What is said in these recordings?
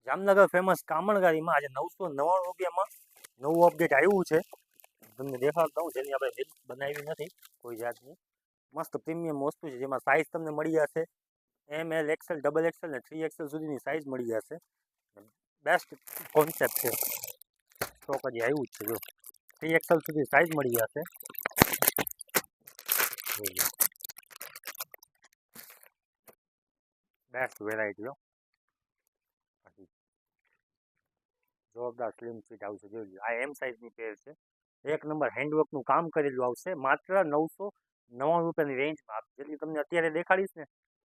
Jamnagar famous કામણગારીમાં આજે 999 રૂપિયામાં નવું અપડેટ આવ્યું છે. તમને દેખાડતા હું, જેની આપણે રીલ્સ બનાવી નથી કોઈ જાતની. મસ્ત પ્રીમિયમ વસ્તુ છે, જેમાં સાઇઝ તમને મળી જશે એમ, એલ, એક્સેલ, ડબલ એક્સેલ ને 3XL સુધીની સાઇઝ મળી જશે. બેસ્ટ કોન્સેપ્ટ છે. સ્ટોક હજી આવ્યું જ છે. જો 3XL સુધી સાઇઝ મળી જશે. Best variety. જોરદાર સ્લિમ ફિટ આવશે. જોઈ આ એમ સાઇઝની પેર છે. એક નંબર હેન્ડવર્કનું કામ કરેલું આવશે. માત્ર 999 રૂપિયાની રેન્જમાં. જેટલી તમને અત્યારે દેખાડીશ ને,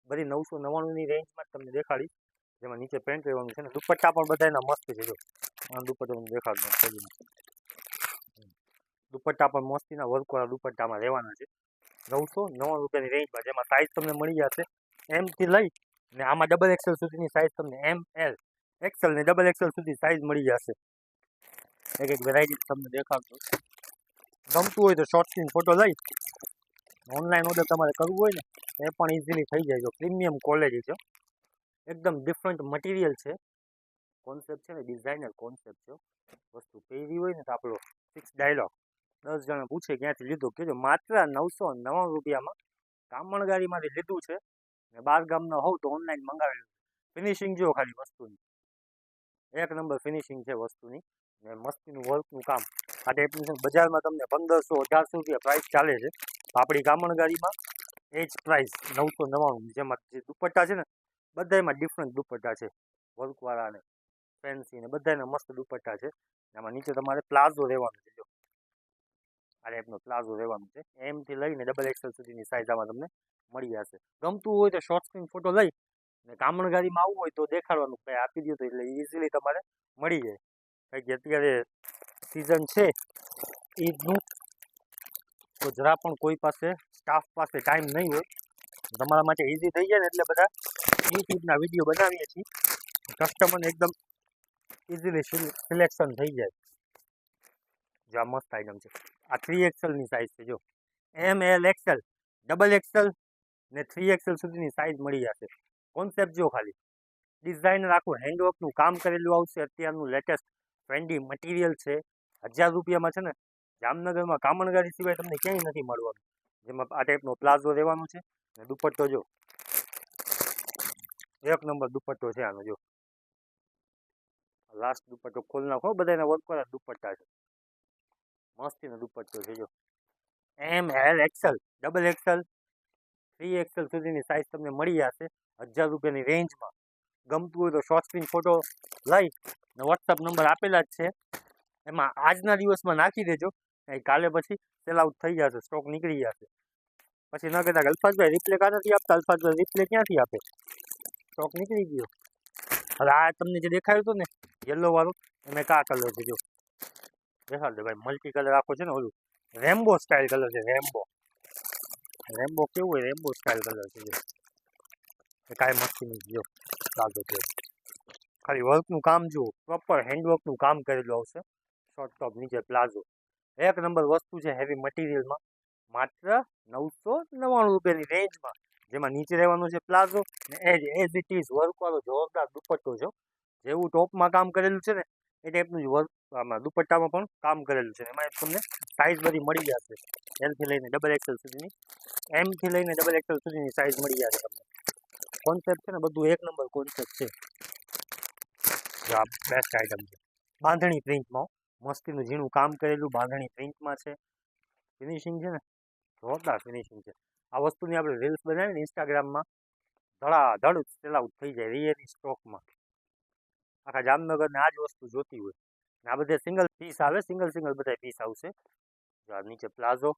બધી 999ની રેન્જમાં જ તમને દેખાડીશ. જેમાં નીચે પેન્ટ રહેવાનું છે ને દુપટ્ટા પણ બધા એના મસ્ત છે. જો આ દુપટ્ટો તમને દેખાડું, દુપટ્ટા પણ મસ્તીના વર્કવાળા દુપટ્ટામાં રહેવાના છે. 999 રૂપિયાની રેન્જમાં, જેમાં સાઇઝ તમને મળી જશે એમથી લઈ ને આમાં ડબલ એક્સેલ સુધીની સાઇઝ તમને એમ, એલ, એક્સેલ ને ડબલ એક્સેલ સુધી સાઇઝ મળી જશે. એક એક વેરાયટી તમને દેખાડશું. ગમતું હોય તો શોર્ટ સ્ક્રીન ફોટો લઈ ઓનલાઈન ઓર્ડર તમારે કરવું હોય ને એ પણ ઇઝીલી થઈ જાય. જો પ્રીમિયમ ક્વોલિટી છે, એકદમ ડિફરન્ટ મટીરિયલ છે. કોન્સેપ્ટ છે ને ડિઝાઇનર કોન્સેપ્ટ છે. વસ્તુ પહેરી હોય ને તો આપણો ફિક્સ ડાયલોગ. 10 જણા પૂછે ક્યાંથી લીધું, કહેજો માત્ર 999 રૂપિયામાં કામણગારીમાંથી લીધું છે ને બહાર ગામના હોવ તો ઓનલાઈન મંગાવેલું. ફિનિશિંગ જો ખાલી વસ્તુની, એક નંબર ફિનિશિંગ છે વસ્તુની ને મસ્તીનું વર્કનું કામ. આ ટાઈપનું છે. બજારમાં તમને 1500-1800 રૂપિયા પ્રાઇસ ચાલે છે. આપણી કામણગારીમાં એ જ પ્રાઇસ 999. જેમાં જે દુપટ્ટા છે ને બધામાં ડિફરન્ટ દુપટ્ટા છે. વર્કવાળા ને ફેન્સી ને બધાના મસ્ત દુપટ્ટા છે. એમાં નીચે તમારે પ્લાઝો રહેવાનું છે. જો આ ટાઈપનો પ્લાઝો રહેવાનું છે. એમથી લઈને ડબલ એક્સેલ સુધીની સાઇઝ આમાં તમને મળી જશે. ગમતું હોય તો શોર્ટ સ્ક્રીન ફોટો લઈ ને કામણગારીમાં આવવું હોય તો દેખાડવાનું, કંઈ આપી દો તો એટલે ઇઝીલી તમારે મળી જાય. કારણ કે અત્યારે સિઝન છે ઈદનું, તો જરા પણ કોઈ પાસે સ્ટાફ પાસે ટાઈમ નહીં હોય. તમારા માટે ઇઝી થઈ જાય ને એટલે બધા યુટ્યુબના વિડીયો બનાવીએ છીએ. કસ્ટમરને એકદમ ઇઝીલી સિલેક્શન થઈ જાય. જો આ મસ્ત આઈટમ છે. આ 3XLની સાઇઝ છે. જો M, L, XL, double Excel ને 3XL સુધીની સાઇઝ મળી જશે. કોન્સેપ્ટ જો ખાલી ડિઝાઇનર આખું હેન્ડવર્કનું કામ કરેલું આવશે. અત્યારનું લેટેસ્ટ ટ્રેન્ડી મટીરિયલ છે. 1000 રૂપિયામાં છે ને જામનગરમાં કામણગારી સિવાય તમને ક્યાંય નથી મળવાનું. જેમાં આ ટાઈપનો પ્લાઝો રહેવાનો છે ને દુપટ્ટો જો એક નંબર દુપટ્ટો છે આનો. જો લાસ્ટ દુપટ્ટો ખોલ નાખો. બધાના વર્કવાળા દુપટ્ટા છે. મસ્તીનો દુપટ્ટો છે. જો M, L, XL, double XL, 3XL સુધીની સાઇઝ તમને મળી જશે 1000 રૂપિયાની રેન્જમાં. ગમતું હોય તો શોર્ટ સ્ક્રીન ફોટો લઈ ને વોટ્સઅપ નંબર આપેલા જ છે એમાં આજના દિવસમાં નાખી દેજો. કાલે પછી સેલ આઉટ થઈ જશે, સ્ટોક નીકળી જશે. પછી ન કહેતા કે અલ્ફાઝભાઈ રિપ્લે કાં નથી આપતા. અલ્ફાઝભાઈ રિપ્લે ક્યાંથી આપે, સ્ટોક નીકળી ગયો. હવે આ તમને જે દેખાયું હતું ને યલો વાળું, એમાં કા કલર છે. જો દેખાડ દે ભાઈ, મલ્ટી કલર આખો છે ને, ઓલું રેમ્બો સ્ટાઇલ કલર છે. રેમ્બો કેવું હોય, રેમ્બો સ્ટાઇલ કલર છે. જો કાંઈ મસ્તી નહીં. જો લાગો છે ખાલી વર્કનું કામ જુઓ, પ્રોપર હેન્ડવર્કનું કામ કરેલું આવશે. શોર્ટ ટોપ નીચે પ્લાઝો, એક નંબર વસ્તુ છે. હેવી મટીરિયલમાં માત્ર 999 રૂપિયાની રેન્જમાં, જેમાં નીચે રહેવાનું છે પ્લાઝો ને એઝ ઇટ ઇઝ વર્કવાળો જોરદાર દુપટ્ટો છે. જેવું ટોપમાં કામ કરેલું છે ને એ ટાઈપનું જ વર્ક આમાં દુપટ્ટામાં પણ કામ કરેલું છે. એમાં તમને સાઇઝ બધી મળી જશે. એલથી લઈને ડબલ એક્સેલ સુધીની, એમથી લઈને ડબલ એક્સેલ સુધીની સાઇઝ મળી જશે તમને. કોન્સેપ્ટ છે ને બધું એક નંબર કોન્સેપ્ટ છે. આ બેસ્ટ આઈટમ છે. બાંધણી પ્રિન્ટમાં મસ્તીનું ઝીણું કામ કરેલું બાંધણી પ્રિન્ટમાં છે. ફિનિશિંગ છે ને જોરદાર ફિનિશિંગ છે. આ વસ્તુની આપણે રીલ્સ બનાવીને ઇન્સ્ટાગ્રામમાં ધડાધડ સેલ આઉટ થઈ જાય રિયલી સ્ટોકમાં. આખા જામનગરને આ જ વસ્તુ જોતી હોય. આ બધે સિંગલ પીસ આવે, સિંગલ બધા પીસ આવશે. આ નીચે પ્લાઝો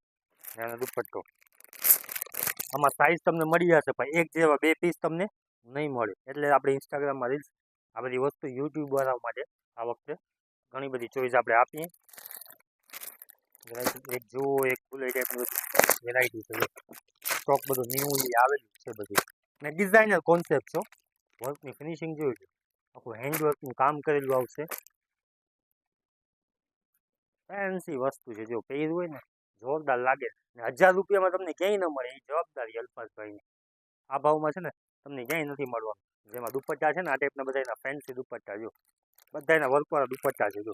અને દુપટ્ટો. આમાં સાઇઝ તમને મળી જશે પણ એક જેવા બે પીસ તમને નહીં મળે. એટલે આપણે ઇન્સ્ટાગ્રામમાં રીલ્સ આ બધી વસ્તુ યુટ્યુબ બનાવવા માટે આ વખતે ઘણી બધી ચોઈસ આપણે આપીએ. એક જુઓ, એક ફૂલ ટાઈપનું વેરાયટી છે. સ્ટોક બધું ન્યૂલી આવેલું છે બધું ને ડિઝાઇનર કોન્સેપ્ટ છે. વર્કની ફિનિશિંગ જોઈ, આખું હેન્ડવર્કનું કામ કરેલું આવશે. ફેન્સી વસ્તુ છે. જો પહેર્યું હોય ને જોરદાર લાગે ને 1000 રૂપિયામાં તમને ક્યાંય ન મળે. એ જવાબદારી અલ્ફાઝભાઈની. આ ભાવમાં છે ને તમને ક્યાંય નથી મળવાનું. જેમાં દુપટ્ટા છે ને આ ટાઈપના બધા એના ફેન્સી દુપટ્ટા જો બધા એના વર્કવાળા દુપટ્ટા છે જો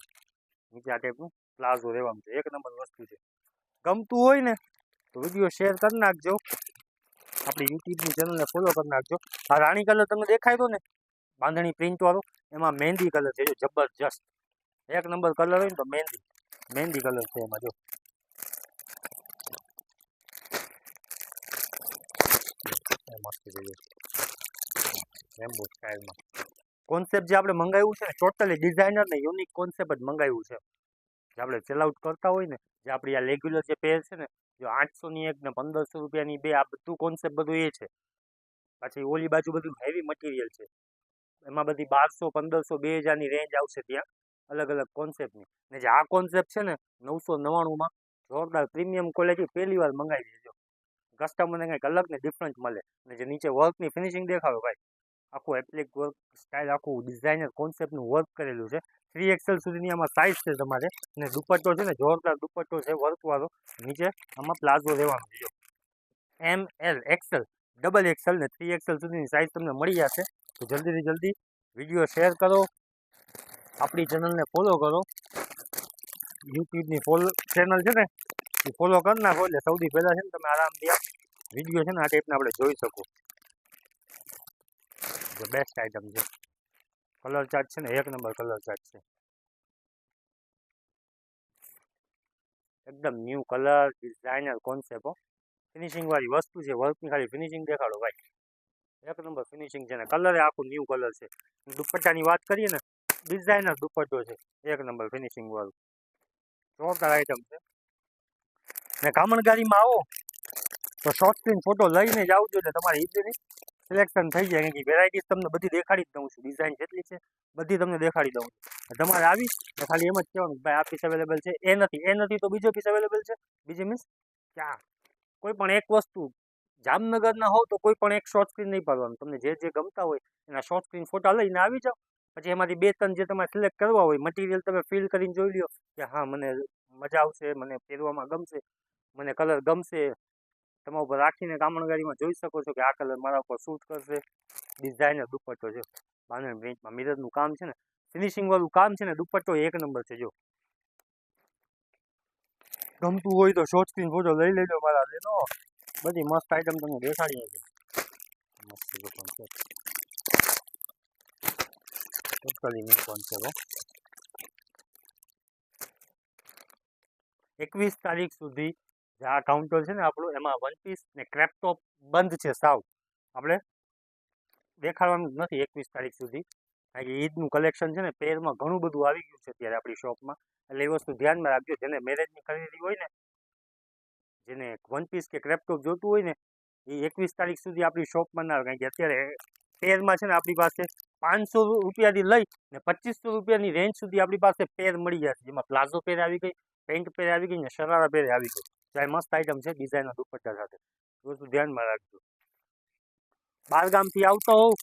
નીચે આ ટાઈપનું પ્લાઝો રહેવાનું છે, એક નંબર વસ્તુ છે. ગમતું હોય ને તો વિડીયો શેર કરી નાખજો, આપણી યુટ્યુબની ચેનલને ફોલો કરી નાખજો. આ રાણી કલર તમને દેખાય તો ને બાંધણી પ્રિન્ટ વાળો, એમાં મહેંદી કલર છે જો જબરજસ્ત, એક નંબર કલર હોય ને તો મહેંદી કલર છે એમાં જો. મસ્ત છે રેમ્બો સ્ટાઇલમાં કોન્સેપ્ટ જે આપણે મંગાવ્યું છે ને ટોટલી ડિઝાઇનર ને યુનિક કોન્સેપ્ટ જ મંગાવ્યું છે. જે આપણે સેલ આઉટ કરતા હોય ને, જે આપણી આ રેગ્યુલર જે પેર છે ને, જો 800ની એક ને 1500 રૂપિયાની બે, આ બધું કોન્સેપ્ટ બધું એ છે. પાછી ઓલી બાજુ બધું હેવી મટીરિયલ છે, એમાં બધી 1200 1500 2000ની રેન્જ આવશે ત્યાં અલગ અલગ કોન્સેપ્ટની. ને જે આ કોન્સેપ્ટ છે ને 999માં જોરદાર પ્રીમિયમ ક્વોલિટી પહેલી વાર મંગાવી દેજો, કસ્ટમરને કંઈક અલગ ને ડિફરન્ટ મળે. ને જે નીચે વર્કની ફિનિશિંગ દેખાડો ભાઈ, આખું એપ્લિક વર્ક સ્ટાઇલ, આખું ડિઝાઇનર કોન્સેપ્ટનું વર્ક કરેલું છે. 3XL સુધીની આમાં સાઇઝ છે તમારે. ને દુપટ્ટો છે ને જોરદાર દુપટ્ટો છે વર્કવાળો, નીચે આમાં પ્લાઝો રહેવાનો છે જો. ML XL XXL ને 3XL સુધીની સાઇઝ તમને મળી જશે. તો જલ્દીથી જલ્દી વિડીયો શેર કરો, આપણી ચેનલને ફોલો કરો, યુટ્યુબની ચેનલ છે ને એ ફોલો કરી નાખો એટલે સૌથી પહેલાં છે ને તમે આરામથી આ વિડીયો છે ને આ ટાઈપના આપણે જોઈ શકો. જો બેસ્ટ આઇટમ છે, કલર ચાર્ટ છે ને એક નંબર કલર ચાર્ટ છે, એકદમ new colour designer concept. Finishing વાળી વસ્તુ છે, વર્કની ખાલી ફિનિશિંગ દેખાડો ભાઈ, એક નંબર ફિનિશિંગ છે ને કલર આખું ન્યૂ કલર છે. દુપટ્ટાની વાત કરીએ ને, ડિઝાઇનર દુપટ્ટો છે, એક નંબર ફિનિશિંગ વાળું જોરદાર આઈટમ છે. ને કામણગારીમાં આવો તો શોર્ટ સ્ક્રીન ફોટો લઈને જ આવજો એટલે તમારે ઇઝીલી સિલેક્શન થઈ જાય. કે વેરાયટીઝ તમને બધી દેખાડી જ દઉં છું, ડિઝાઇન જેટલી છે બધી તમને દેખાડી દઉં છું. તમારે આવી તો ખાલી એમ જ કહેવાનું ભાઈ આ પીસ અવેલેબલ છે, એ નથી તો બીજો પીસ અવેલેબલ છે. બીજી મીન્સ ક્યાં કોઈ પણ એક વસ્તુ જામનગરના હોવ તો કોઈ પણ એક શોર્ટ સ્ક્રીન નહીં પાડવાનું, તમને જે ગમતા હોય એના શોર્ટ સ્ક્રીન ફોટા લઈને આવી જાઓ. પછી એમાંથી 2-3 જે તમારે સિલેક્ટ કરવા હોય, મટીરિયલ તમે ફીલ કરીને જોઈ લ્યો કે હા મને મજા આવશે, મને પહેરવામાં ગમશે, મને કલર ગમશે. તમારા ઉપર રાખીને કામણગારીમાં જોઈ શકો છો કે આ કલર મારા ઉપર શૂટ કરશે. ડિઝાઇનર દુપટ્ટો છે, બાંધણી પ્રિન્ટમાં મિરરનું કામ છે ને, ફિનિશિંગ વાળું કામ છે ને, દુપટ્ટો એક નંબર છે જો. ગમતું હોય તો શોર્ટ સ્ક્રીન ફોટો લઈ લેજો મારા, લેનો બધી મસ્ત આઈટમ તમને દેખાડી છે. મસ્ત જો કોન્સેપ્ટ, ટોટલી ન્યુ કોન્સેપ્ટ. 21 તારીખ સુધી જે આ કાઉન્ટર છે ને આપણું, એમાં વન પીસ ને ક્રેપ ટોપ બંધ છે સાવ, આપણે દેખાડવાનું નથી 21 તારીખ સુધી. કારણ કે ઈદનું કલેક્શન છે ને પેરમાં ઘણું બધું આવી ગયું છે અત્યારે આપણી શોપમાં, એટલે એ વસ્તુ ધ્યાનમાં રાખજો. જેને મેરેજની ખરીદી હોય ને, જેને વન પીસ કે ક્રેપ ટોપ જોતું હોય ને, એ 21 તારીખ સુધી આપણી શોપમાં ના આવે. કારણ કે અત્યારે પેરમાં છે ને આપણી પાસે 500 રૂપિયાથી લઈ ને 2500 રૂપિયાની રેન્જ સુધી આપણી પાસે પેર મળી જશે, જેમાં પ્લાઝો પેર આવી ગઈ, પેન્ટ પેર આવી ગઈ ને શરારા પેર આવી ગઈ. ચાહે મસ્ત આઈટમ છે ડિઝાઇનર દુપટ્ટા સાથે, વસ્તુ ધ્યાનમાં રાખજો. બહારગામથી આવતો હોવ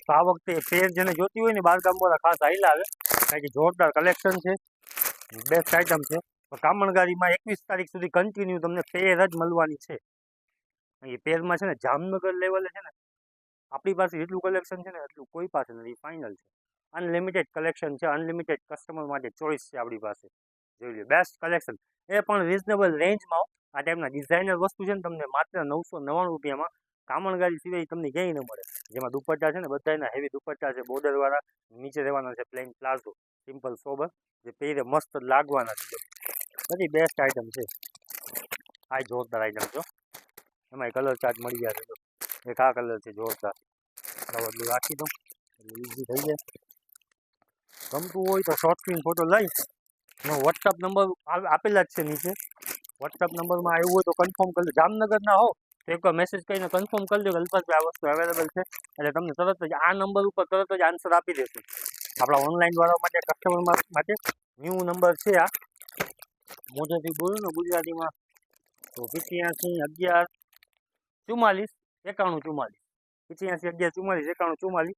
તો આ વખતે પેર જેને જોતી હોય ને બહારગામવાળા ખાસ આવેલા આવે, કારણ કે જોરદાર કલેક્શન છે, બેસ્ટ આઈટમ છે. તો કામણગારીમાં 21 તારીખ સુધી કન્ટિન્યુ તમને પેર જ મળવાની છે. એ પેરમાં છે ને જામનગર લેવલે છે ને આપણી પાસે જેટલું કલેક્શન છે ને એટલું કોઈ પાસે નથી, ફાઇનલ છે. અનલિમિટેડ કલેક્શન છે, અનલિમિટેડ કસ્ટમર માટે ચોઈસ છે આપણી પાસે. જોઈ લો બેસ્ટ કલેક્શન, એ પણ રિઝનેબલ રેન્જમાં. આ ટાઈપના ડિઝાઇનર વસ્તુ છે ને તમને માત્ર 999 રૂપિયામાં કામણગારી સિવાય તમને ક્યાંય ન મળે. જેમાં દુપટ્ટા છે ને બધાના હેવી દુપટ્ટા છે, બોર્ડરવાળા, નીચે રહેવાના છે પ્લેન પ્લાઝો, સિમ્પલ સોબર, જે પહેરે મસ્ત લાગવાના છે. બધી બેસ્ટ આઈટમ છે, આ જોરદાર આઈટમ છો. એમાં કલર ચાર્ટ મળી જશે તો એક આ કલર છે જોરદાર, બદલું રાખી દઉં એટલે ઇઝી થઈ જાય. ગમતું હોય તો શોર્ટ સ્ક્રીન ફોટો લઈ વોટ્સઅપ નંબર આપેલા જ છે નીચે, વોટ્સઅપ નંબરમાં આવ્યું હોય તો કન્ફર્મ કરી લો. જામનગર ના હો તો એક મેસેજ કરીને કન્ફર્મ કરી દો કે અલ્પાસભાઈ આ વસ્તુ અવેલેબલ છે, એટલે તમને તરત જ આ નંબર ઉપર તરત જ આન્સર આપી દેશે. આપણા ઓનલાઈન વાળા માટે, કસ્ટમર માટે ન્યૂ નંબર છે આ, મોઢેથી બોલું ને ગુજરાતીમાં તો 85 11 44 91 44, 85 11 44 91 44,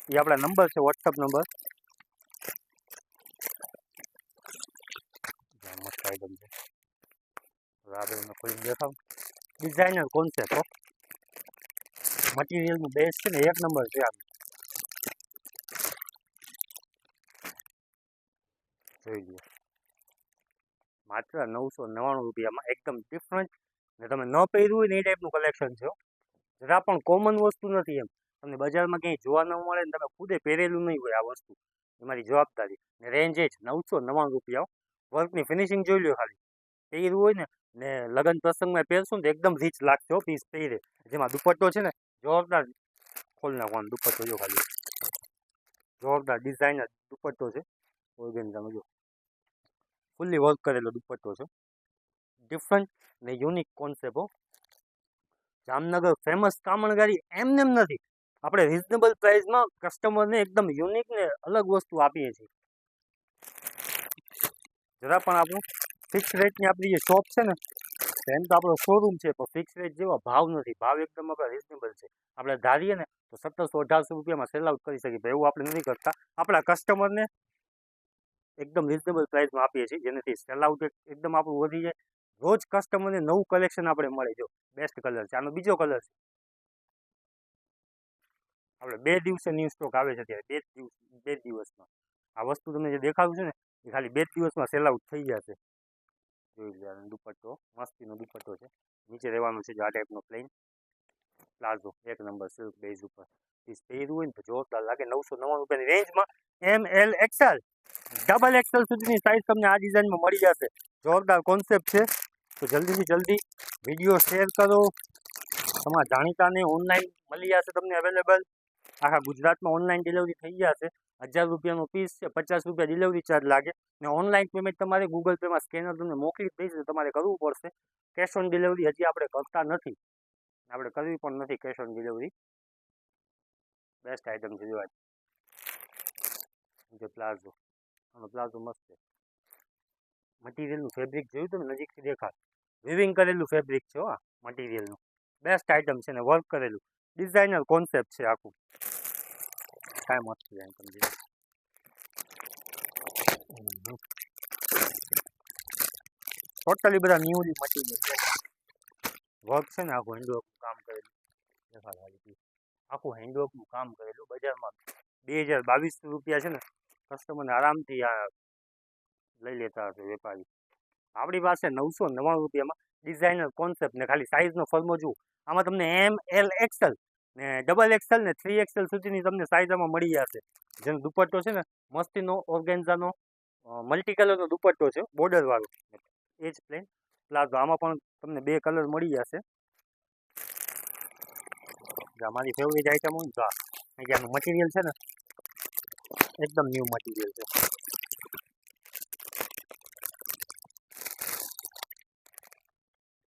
એ આપણા નંબર છે, વોટ્સઅપ નંબર. મસ્ત આઈટમ છે, આપણે ખોલીને દેખાવ. ડિઝાઇનર કોન્સેપ્ટ, મટીરિયલનું બેસ્ટ છે ને એક નંબર છે. આમ જોઈ લો, માત્ર 999 રૂપિયામાં એકદમ ડિફરન્ટ, ને તમે ન પહેર્યું હોય ને એ ટાઈપનું કલેક્શન છે. જરા પણ કોમન વસ્તુ નથી એમ. તમને બજારમાં ક્યાંય જોવા ન મળે ને તમે ખુદે પહેરેલું નહીં હોય આ વસ્તુ, તમારી જવાબદારી. ને રેન્જ જ 999 રૂપિયા. વર્કની ફિનિશિંગ જોઈ લો ખાલી. પહેર્યું હોય ને લગ્ન પ્રસંગમાં પહેરશું ને તો એકદમ રીચ લાગશે હો પીસ પહેરે. જેમાં દુપટ્ટો છે ને જોરદાર, ખોલ નાખવાનો દુપટ્ટો જો ખાલી, જોરદાર ડિઝાઇનર દુપટ્ટો છે. ઓર્ગેન્ઝામાં જો ફૂલ્લી વર્ક કરેલો દુપટ્ટો છે, ડિફરન્ટ ને યુનિક કોન્સેપ્ટ હો. જામનગર ફેમસ કામણગારી એમનેમ નથી, આપણે રિઝનેબલ પ્રાઇસમાં કસ્ટમરને એકદમ યુનિક ને અલગ વસ્તુ આપીએ છીએ. જરા પણ આપણું ફિક્સ રેટની આપણી જે શોપ છે ને, એમ તો આપણો શોરૂમ છે, પણ ફિક્સ રેટ જેવા ભાવ નથી. ભાવ એકદમ આપણે રિઝનેબલ છે. આપણે ધારીએ ને તો 1700-1800 રૂપિયામાં સેલ આઉટ કરી શકીએ, એવું આપણે નથી કરતા. આપણા કસ્ટમરને એકદમ રિઝનેબલ પ્રાઇસમાં આપીએ છીએ, જેનાથી સેલ આઉટ એકદમ આપણું વધી જાય. રોજ કસ્ટમરને નવું કલેક્શન આપણે મળે. જો બેસ્ટ કલર છે, આનો બીજો કલર છે. આપણે 2 દિવસે ન્યૂ સ્ટોક આવે છે અત્યારે, 2 દિવસમાં. આ વસ્તુ તમને જે દેખાડું છે ને એ ખાલી 2 દિવસમાં સેલ આઉટ થઈ જશે. જોઈ લો, દુપટ્ટો મસ્તીનો દુપટ્ટો છે. નીચે રહેવાનું છે આ ટાઈપનો પ્લેન પ્લાઝો, એક નંબર સિલ્ક બેઝ ઉપર. પીસ પહેર્યું હોય ને તો જોરદાર લાગે. 999 રૂપિયાની રેન્જમાં ML XL XXL સુધીની સાઇઝ તમને આ ડિઝાઇનમાં મળી જશે. જોરદાર કોન્સેપ્ટ છે. તો જલ્દીથી જલ્દી વિડીયો શેર કરો. તમારા જાણીતાને ઓનલાઈન મળી જશે તમને અવેલેબલ. આખા ગુજરાતમાં ઓનલાઈન ડિલિવરી થઈ જશે. 1000 રૂપિયાનો પીસ છે, 50 રૂપિયા ડિલિવરી ચાર્જ લાગે. ને ઓનલાઈન પેમેન્ટ તમારે ગૂગલ પેમાં સ્કેનર તમને મોકલી દઈશ, તમારે કરવું પડશે. કેશ ઓન ડિલિવરી હજી આપણે કરતા નથી, આપણે કરવી પણ નથી cash on delivery. Best item છે. જોવા જે પ્લાઝો, આનો પ્લાઝો મસ્ત છે. મટીરિયલનું ફેબ્રિક જોયું તમે નજીકથી દેખાડ, વિવિંગ કરેલું ફેબ્રિક છે હો મટીરિયલનું. બેસ્ટ આઇટમ છે ને વર્ક કરેલું ડિઝાઇનર કોન્સેપ્ટ છે આખું. કાંઈ મસ્ત છે તમને. ટોટલી બધા ન્યૂલી મટીરિયલ છે. વર્ક છે ને આખું હેન્ડવર્કનું કામ કરેલું દેખાડ, આખું હેન્ડવર્કનું કામ કરેલું. બજારમાં 2022 રૂપિયા છે ને કસ્ટમરને આરામથી આ લઈ લેતા હશે વેપારી. આપણી પાસે 999 રૂપિયામાં ડિઝાઇનર કોન્સેપ્ટ ને ખાલી સાઇઝનો ફર્મો જુઓ. આમાં તમને ML XL ને XXL ને 3XL સુધીની તમને સાઇઝ આમાં મળી જશે. જેનો દુપટ્ટો છે ને મસ્તીનો ઓર્ગેન્ઝાનો મલ્ટી કલરનો દુપટ્ટો છે, બોર્ડર વાળો. એ જ પ્લેન પ્લાઝો, આમાં પણ તમને 2 કલર મળી જશે. મારી ફેવરેટ આઈટમ હોય ને તો આનું મટીરિયલ છે ને એકદમ ન્યૂ મટીરિયલ છે.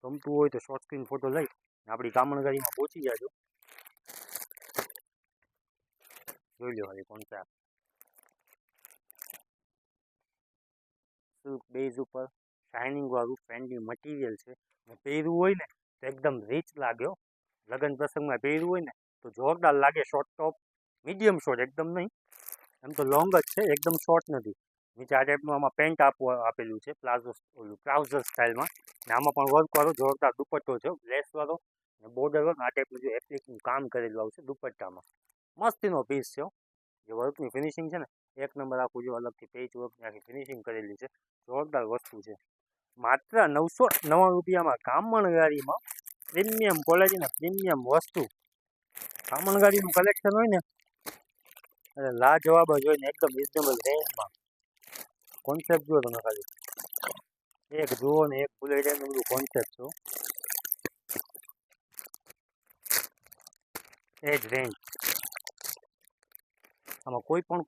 ગમતું હોય તો શોર્ટ સ્ક્રીન ફોટો લઈ આપણી કામણગારીમાં પહોંચી જાજો. જોઈ લો હવે કોન્સેપ્ટ સિલ્ક બેઝ ઉપર શાઇનિંગ વાળું ફ્રેન્ડલી મટીરિયલ છે. પહેરવું હોય ને તો એકદમ રીચ લાગ્યો. લગ્ન પ્રસંગમાં પહેરવું હોય ને તો જોરદાર લાગે. શોર્ટ ટોપ, મીડિયમ શોર્ટ, એકદમ નહીં, એમ તો લોંગ જ છે, એકદમ શોર્ટ નથી. નીચે આ ટાઈપનું આમાં પેન્ટ આપેલું છે પ્લાઝો ઓલું ટ્રાઉઝર સ્ટાઇલમાં. ને આમાં પણ વર્કવાળો જોરદાર દુપટ્ટો છે, લેસવાળો ને બોર્ડર વર્ક. આ ટાઈપનું જે એપ્લિકનું કામ કરેલું આવશે દુપટ્ટામાં. મસ્તીનો પીસ છે. જે વર્કની ફિનિશિંગ છે ને એક નંબર. આખું જો અલગથી પેચ વર્કની આખી ફિનિશિંગ કરેલી છે, જોરદાર વસ્તુ છે. માત્ર 999 રૂપિયામાં કામણગારીમાં પ્રીમિયમ ક્વોલિટી ને પ્રીમિયમ વસ્તુ. કામણગારીનું કલેક્શન હોય ને એટલે લાજવાબ જ હોય ને એકદમ રિઝનેબલ રેન્જમાં. કોન્સેપ્ટ જુઓ તમે ખાલી, એક જુઓ ને એક ભૂલે જાય બધું કોન્સેપ્ટ છે. એ જ રેન્જ. આમાં કોઈ પણ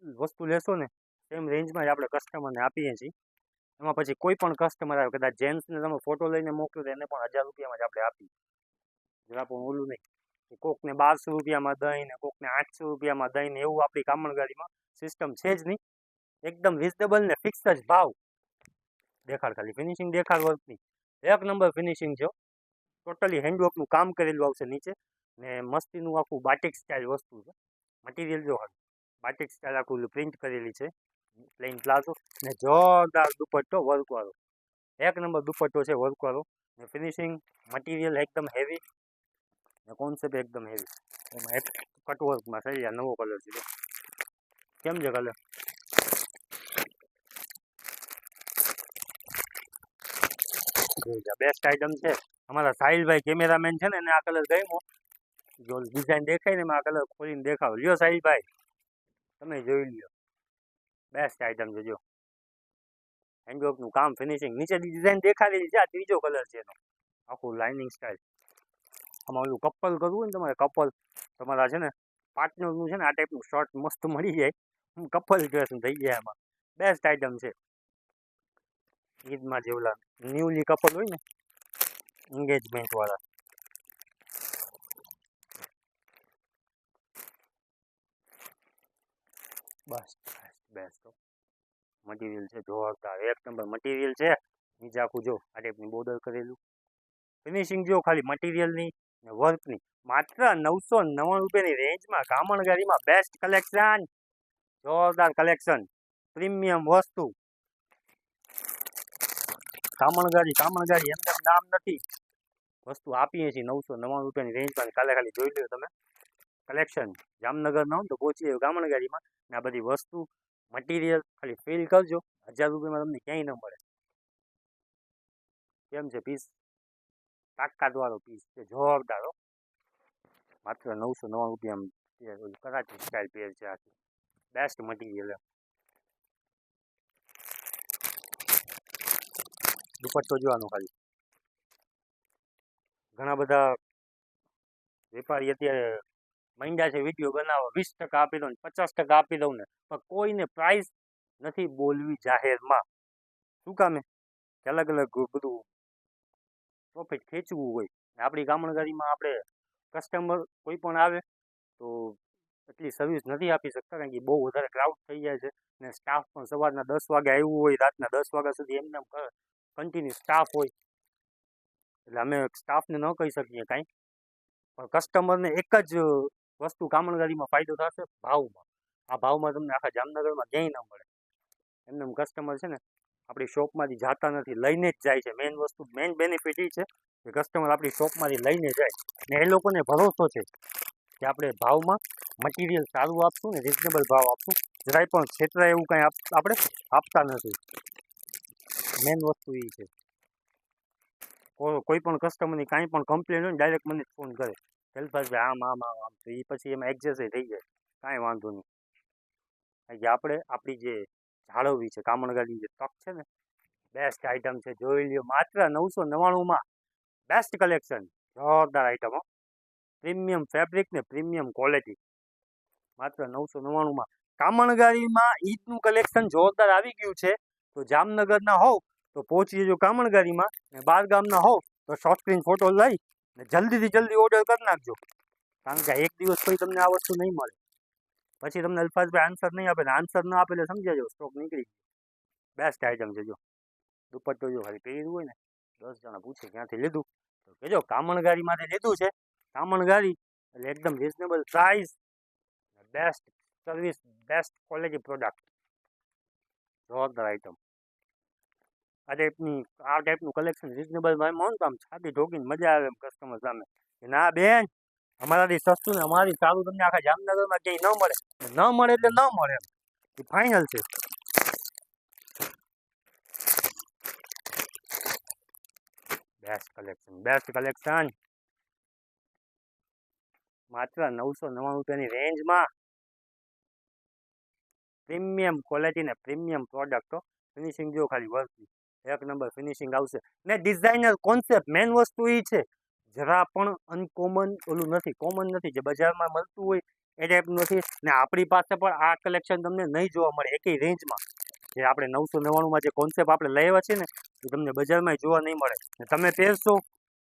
વસ્તુ લેશો ને સેમ રેન્જમાં જ આપણે કસ્ટમરને આપીએ છીએ. એમાં પછી કોઈ પણ કસ્ટમર આવે, કદાચ જેન્ટ્સને તમે ફોટો લઈને મોકલો તો એને પણ 1000 રૂપિયામાં જ આપણે આપીએ. જરા પણ ઓલું નહીં કે કોકને 1200 રૂપિયામાં દઈ ને કોકને 800 રૂપિયામાં દઈ ને, એવું આપણી કામણગારીમાં સિસ્ટમ છે જ નહીં. એકદમ રિઝનેબલ ને ફિક્સ જ ભાવ. દેખાડ ખાલી ફિનિશિંગ દેખાડ વર્કની, એક નંબર ફિનિશિંગ છે. ટોટલી હેન્ડવર્કનું કામ કરેલું આવશે નીચે ને મસ્તીનું આખું બાટિક સ્ટાઇલ વસ્તુ છે. મટીરિયલ જો બાટિક સ્ટાઇલ આખું પ્રિન્ટ કરેલી છે. પ્લેન પ્લાઝો ને જોરદાર દુપટ્ટો વર્કવાળો, એક નંબર દુપટ્ટો છે વર્કવાળો. ને ફિનિશિંગ મટીરિયલ એકદમ હેવી ને કોન્સેપ્ટ એકદમ હેવી. એમાં એક કટવર્કમાં થઈ જાય. નવો કલર છે, કેમ છે કલર? જોઈ લો, બેસ્ટ આઈટમ છે. અમારા સાહિલભાઈ કેમેરામેન છે ને એને આ કલર ગમ્યો, જો ડિઝાઇન દેખાય ને એમાં આ કલર ખોલીને દેખાવ. લ્યો સાહિલભાઈ, તમે જોઈ લ્યો, બેસ્ટ આઈટમ છે. જો હેન્ડવર્કનું કામ, ફિનિશિંગ, નીચે ડિઝાઇન દેખાડેલી છે. આ ત્રીજો કલર છે એનો, આખું લાઇનિંગ સ્ટાઇલ. આમાં ઓલું કપલ કરવું હોય ને તમારે, કપલ તમારા છે ને પાર્ટનરનું છે ને આ ટાઈપનું શર્ટ મસ્ત મળી જાય, કપલ ડ્રેસ થઈ જાય એમાં. બેસ્ટ આઈટમ છે. ઈદમાં જે ઓલા ન્યુલી કપલ હોય ને એન્ગેજમેન્ટ વાળા, બસ બેસ્ટ મટીરિયલ છે. જોરદાર એક નંબર મટીરિયલ છે. નીચે આખું જો આ ટાઈપની બોર્ડર કરેલું, ફિનિશિંગ જો ખાલી મટીરિયલની ને વર્કની. માત્ર 999 રૂપિયાની રેન્જમાં કામણગારીમાં બેસ્ટ કલેક્શન, જોરદાર કલેક્શન, પ્રીમિયમ વસ્તુ. કામણગારી એમને નામ નથી, વસ્તુ આપીએ છીએ 999 રૂપિયાની રેન્જમાં. કાલે ખાલી જોઈ લો તમે કલેક્શન. જામનગર ના હોય તો પહોંચી આવ્યો કામણગારીમાં, ને આ બધી વસ્તુ મટીરિયલ ખાલી ફીલ કરજો. 1000 રૂપિયામાં તમને ક્યાંય ન મળે. કેમ છે પીસ? તાકાત વાળો પીસ છે, જોરદાર. માત્ર 999 રૂપિયામાં કરાચી સ્ટાઇલ પેર છે. આખી બેસ્ટ મટીરિયલ. દુપટ્ટો જોવાનું ખાલી. ઘણા બધા વેપારી અત્યારે માંડ્યા છે વિડીયો બનાવવા, 20% આપી દઉં ને 50% આપી દઉં ને, પણ કોઈને પ્રાઇસ નથી બોલવી જાહેરમાં. શું કામે? કે અલગ અલગ બધું પ્રોફિટ ખેંચવું હોય. આપણી કામણગારીમાં આપણે કસ્ટમર કોઈ પણ આવે તો એટલી સર્વિસ નથી આપી શકતા, કારણ કે બહુ વધારે ક્રાઉડ થઈ જાય છે. ને સ્ટાફ પણ સવારના 10 વાગે આવ્યું હોય, રાતના 10 વાગ્યા સુધી એમને કન્ટિન્યુ સ્ટાફ હોય, એટલે અમે સ્ટાફને ન કહી શકીએ કાંઈ. પણ કસ્ટમરને એક જ વસ્તુ કામણગારીમાં ફાયદો થશે, ભાવમાં. આ ભાવમાં તમને આખા જામનગરમાં ક્યાંય ન મળે. એમને કસ્ટમર છે ને આપણી શોપમાંથી જાતા નથી, લઈને જ જાય છે. મેઇન વસ્તુ, મેઇન બેનિફિટ એ છે કે કસ્ટમર આપણી શોપમાંથી લઈને જાય, ને એ લોકોને ભરોસો છે કે આપણે ભાવમાં મટીરિયલ સારું આપશું ને રિઝનેબલ ભાવ આપશું. જરાય પણ છેતરાય એવું કાંઈ આપણે આપતા નથી. મેઇન વસ્તુ એ છે. કોઈ પણ કસ્ટમરની કાંઈ પણ કમ્પ્લેન હોય ને ડાયરેક્ટ મને ફોન કરે, હેલ્પભાઈ આમ આમ આમ આમ, તો એ પછી એમાં એડજસ્ટ થઈ જાય, કાંઈ વાંધો નહીં. કારણ કે આપણે આપણી જે જાળવવી છે, કામણગારીની જે તક છે ને, બેસ્ટ આઈટમ છે. જોઈ લ્યો, માત્ર 999માં બેસ્ટ કલેક્શન, જોરદાર આઈટમો, પ્રીમિયમ ફેબ્રિક ને પ્રીમિયમ ક્વોલિટી. માત્ર 999માં કામણગારીમાં ઈદનું કલેક્શન જોરદાર આવી ગયું છે. તો જામનગરના હોવ તો પહોંચી જજો કામણગારીમાં, ને 12 ગામના હોવ તો શોર્ટ સ્ક્રીન ફોટો લઈ ને જલ્દીથી જલ્દી ઓર્ડર કરી નાખજો. કારણ કે એક દિવસ પછી તમને આ વસ્તુ નહીં મળે, પછી તમને અલ્ફાઝભાઈ આન્સર નહીં આપે, ને આન્સર ન આપે એટલે સમજી જાઓ સ્ટોક નીકળી ગયો. બેસ્ટ આઈટમ છે. જો દુપટ્ટો જો ખાલી પહેર્યું હોય ને 10 જણા પૂછે ક્યાંથી લીધું તો કહેજો કામણગારીમાંથી લીધું છે. કામણગારી એટલે એકદમ reasonable price, best service, best quality product, જોરદાર આઈટમ. આ ટાઈપનું કલેક્શન રિઝનેબલ ભાવમાં હોય તો આમ છાતી ઠોકીને મજા આવે એમ કસ્ટમર સામે કે ના બેન, અમારાથી સસ્તું ને અમારી સારું તમને આખા જામનગરમાં ક્યાંય ન મળે. ન મળે એટલે ન મળે એમ, એ ફાઇનલ છે. બેસ્ટ કલેક્શન માત્ર 999 રૂપિયાની રેન્જમાં, પ્રીમિયમ ક્વોલિટી ને પ્રીમિયમ પ્રોડક્ટો. ફિનિશિંગ જો ખાલી વર્કની, એક નંબર ફિનિશિંગ આવશે. ને ડિઝાઇનર કોન્સેપ્ટ, મેન વસ્તુ એ છે જરા પણ અનકોમન ઓલું નથી, કોમન નથી. જે બજારમાં મળતું હોય એ ટાઈપનું નથી. ને આપણી પાસે પણ આ કલેક્શન તમને નહીં જોવા મળે એકેય રેન્જમાં. જે આપણે 999માં જે કોન્સેપ્ટ આપણે લઈ આવ્યા છીએ ને એ તમને બજારમાં જોવા નહીં મળે. ને તમે પહેરશો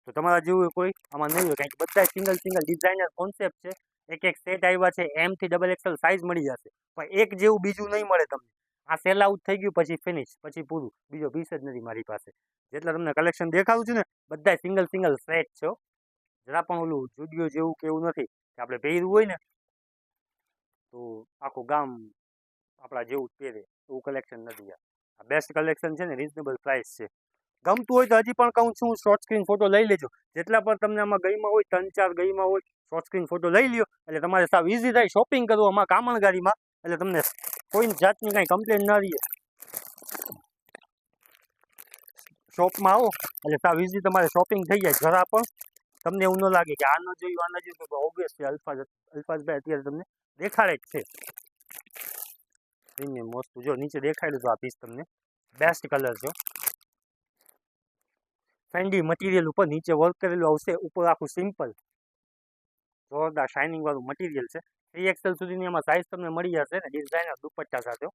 તો તમારા જેવું કોઈ આમાં નહીં હોય, કારણ કે બધા સિંગલ ડિઝાઇનર કોન્સેપ્ટ છે. એક સેટ આવ્યા છે, M થી XXL સાઇઝ મળી જશે, પણ એક જેવું બીજું નહીં મળે તમને. આ સેલ આઉટ થઈ ગયું પછી ફિનિશ, પછી પૂરું, બીજો પીસ જ નથી મારી પાસે. જેટલા તમને કલેક્શન દેખાડું છું ને બધા સિંગલ સેટ છે. જરા પણ ઓલું જુડિયો જેવું કે એવું નથી કે આપણે પહેર્યું હોય ને તો આખું ગામ આપણા જેવું પહેરે એવું કલેક્શન નથી. આ બેસ્ટ કલેક્શન છે ને, રિઝનેબલ પ્રાઇસ છે. ગમતું હોય તો હજી પણ કહું છું, શોર્ટ સ્ક્રીન ફોટો લઈ લેજો. જેટલા પણ તમને આમાં ગઈમાં હોય, 3-4 ગઈમાં હોય, શોર્ટ સ્ક્રીન ફોટો લઈ લ્યો એટલે તમારે સાવ ઇઝી થાય શોપિંગ કરવામાં કામણગારીમાં. એટલે તમને કોઈ જાતની કાંઈ કમ્પ્લેન ના રહીએ. શોપમાં આવો એટલે સાવ ઇઝી તમારે શોપિંગ થઈ જાય. જરા પણ તમને એવું ન લાગે કે આ ન જોયું આ ન જોયું, તો ઓબ્વિયસલી અલ્ફાઝભાઈ અત્યારે તમને દેખાડે જ છે પ્રીમિયમ વસ્તુ. જો નીચે દેખાડ્યું તો આ પીસ તમને બેસ્ટ કલર છે. ફેન્ડી મટીરિયલ ઉપર નીચે વર્ક કરેલું આવશે, ઉપર આખું સિમ્પલ જોરદાર શાઇનિંગ વાળું મટીરિયલ છે. 3XL સુધીની એમાં સાઇઝ તમને મળી જશે ને ડિઝાઇનર દુપટ્ટા સાથે.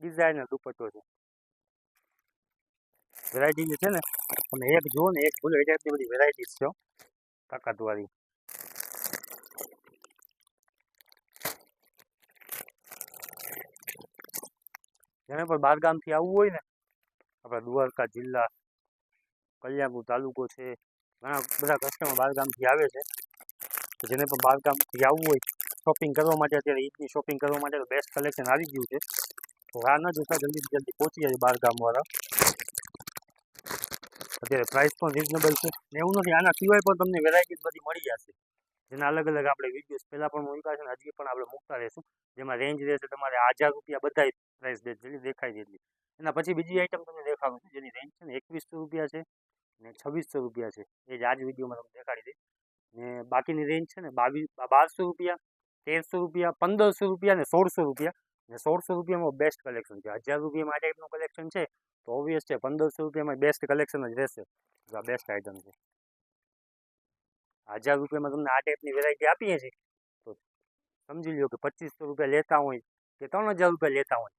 ડિઝાઇનર દુપટ્ટો છે. વેરાયટી જે છે ને તમે એક જુઓ ને એક ભૂલો, એ ટાઈપની બધી વેરાયટીઝ છે તાકાતવાળી. જેને પણ બહારગામથી આવવું હોય ને, આપણા દ્વારકા જિલ્લા, કલ્યાણપુર તાલુકો છે, ઘણા બધા કસ્ટમર બહારગામથી આવે છે. તો જેને પણ બહારગામથી આવવું હોય શોપિંગ કરવા માટે, અત્યારે ઈદની શોપિંગ કરવા માટે તો બેસ્ટ કલેક્શન આવી ગયું છે. તો આ ન જોતા જલ્દીથી જલ્દી પહોંચી જાય બહારગામવાળા. અત્યારે પ્રાઇસ પણ રિઝનેબલ છે ને એવું નથી, આના સિવાય પણ તમને વેરાયટીઝ બધી મળી જશે, જેના અલગ અલગ આપણે વિડીયોઝ પહેલાં પણ મૂક્યા છે ને હજી પણ આપણે મૂકતા રહીશું. જેમાં રેન્જ રહેશે તમારે 1000 રૂપિયા બધા પ્રાઇસ જેટલી દેખાય એટલી. એના પછી બીજી આઈટમ તમને દેખાડું છું જેની રેન્જ છે ને 2100 રૂપિયા છે ને 2600 રૂપિયા છે. એ જ આ જ વિડીયોમાં તમને દેખાડી દઈશ. ને બાકીની રેન્જ છે ને 1200 રૂપિયા, 1300 રૂપિયા, 1500 રૂપિયા ને 1600 રૂપિયા. ને 1600 રૂપિયામાં બેસ્ટ કલેક્શન છે. 1000 રૂપિયામાં આ ટાઈપનું કલેક્શન છે તો ઓબ્વિયસ છે 1500 રૂપિયામાં બેસ્ટ કલેક્શન જ રહેશે. આ બેસ્ટ આઈટમ છે. 1000 રૂપિયામાં તમને આ ટાઈપની વેરાયટી આપીએ છીએ તો સમજી લો કે 2500 રૂપિયા લેતા હોય કે 3000 રૂપિયા લેતા હોય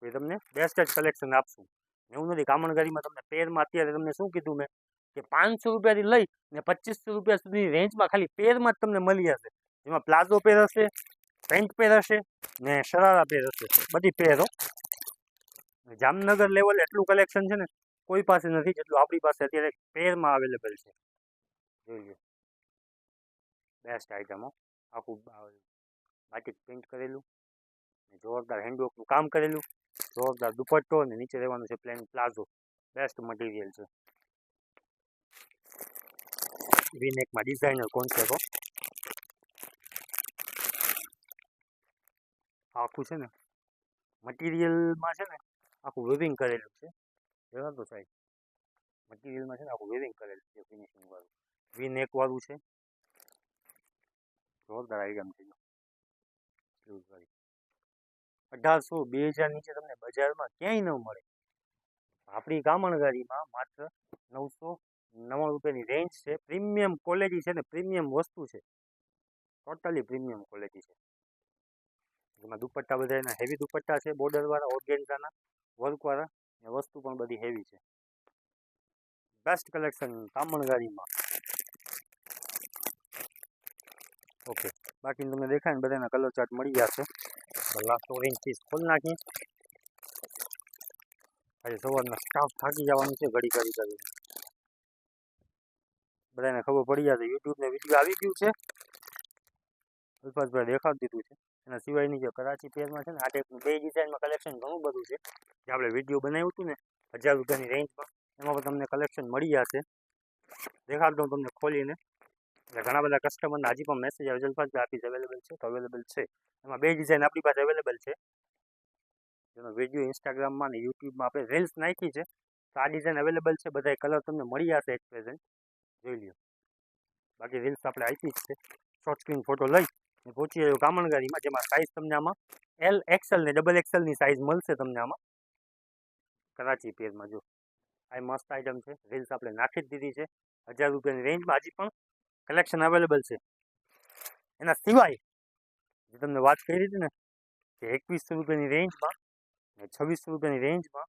તો એ તમને બેસ્ટ જ કલેક્શન આપશું. એવું નથી, કામણગારીમાં તમને પેરમાં અત્યારે તમને શું કીધું મેં કે 500 રૂપિયાથી લઈ ને 2500 રૂપિયા સુધીની રેન્જમાં ખાલી પેરમાં જ તમને મળી જશે. જેમાં પ્લાઝો પેર હશે, પેન્ટ પેર હશે ને શરારા પેર હશે, બધી પેરો. જામનગર લેવલ એટલું કલેક્શન છે ને કોઈ પાસે નથી જેટલું આપણી પાસે અત્યારે પેરમાં અવેલેબલ છે. જોઈએ બેસ્ટ આઈટમો, આખું બાટિક પ્રિન્ટ કરેલું, જોરદાર હેન્ડવર્કનું કામ કરેલું, જોરદાર દુપટ્ટો અને નીચે રહેવાનું છે પ્લેન પ્લાઝો. બેસ્ટ મટીરિયલ છે. વીનેકમાં ડિઝાઇનર કોન્સેપ્ટ આખું છે ને મટીરિયલમાં છે ને આખું વેવિંગ કરેલું છે. જોવા તો સાહેબ મટીરિયલમાં છે ને આખું વેવિંગ કરેલું છે ફિનિશિંગ વાળું, વીનેક વાળું છે. જોરદાર આઈટમ છે. 1800 2000 નીચે તમને બજારમાં ક્યાંય ન મળે. આપણી કામણગારીમાં માત્ર 999 રૂપિયાની રેન્જ છે. પ્રીમિયમ ક્વોલિટી છે ને પ્રીમિયમ વસ્તુ છે, ટોટલી પ્રીમિયમ ક્વોલિટી છે. જેમાં દુપટ્ટા બધા એના હેવી દુપટ્ટા છે, બોર્ડરવાળા ઓર્ગેન્ઝાના વર્કવાળા, ને વસ્તુ પણ બધી હેવી છે. Best collection કામણગારીમાં. ઓકે, બાકી તમને દેખાય ને બધાના કલર ચાર્ટ મળી જશે. લાસ્ટ ઓરેન્જ પીસ ખોલી નાખીએ. આજે સવારના સ્ટાફ થાકી જવાનું છે ઘડી કરીને. બધાને ખબર પડી જશે યુટ્યુબને વિડીયો આવી ગયું છે. અલ્ફાઝભાઈ દેખાડી દીધું છે. એના સિવાયની જે કરાચી પેરમાં છે ને આ ટાઈપનું બે ડિઝાઇનમાં કલેક્શન ઘણું બધું છે. જે આપણે વિડીયો બનાવ્યું હતું ને 1000 રૂપિયાની રેન્જમાં, એમાં પણ તમને કલેક્શન મળી જશે. દેખાડ દઉં તમને ખોલીને. એટલે ઘણા બધા કસ્ટમરને હજી પણ મેસેજ આવે અલ્ફાઝભાઈ આપીશ અવેલેબલ છે તો અવેલેબલ છે. એમાં બે ડિઝાઇન આપણી પાસે અવેલેબલ છે. જેનો વિડીયો ઇન્સ્ટાગ્રામમાં ને યુટ્યુબમાં આપણે રીલ્સ નાખી છે. તો આ ડિઝાઇન અવેલેબલ છે. બધા કલર તમને મળી જશે એટ પ્રેઝન્ટ, જોઈ લ્યો. બાકી રીલ્સ આપણે આપી જ છે. શોર્ટ સ્ક્રીન ફોટો લઈ ને પહોંચી આવ્યો કામણગારીમાં, જેમાં સાઇઝ તમને આમાં LXL ને XXLની સાઇઝ મળશે તમને આમાં કરાચી પેરમાં. જો આ મસ્ત આઈટમ છે, રીલ્સ આપણે નાખી જ દીધી છે. 1000 રૂપિયાની રેન્જમાં હજી પણ કલેક્શન અવેલેબલ છે. એના સિવાય જે તમને વાત કરી હતી ને કે 2100 રૂપિયાની રેન્જમાં ને 2600 રૂપિયાની રેન્જમાં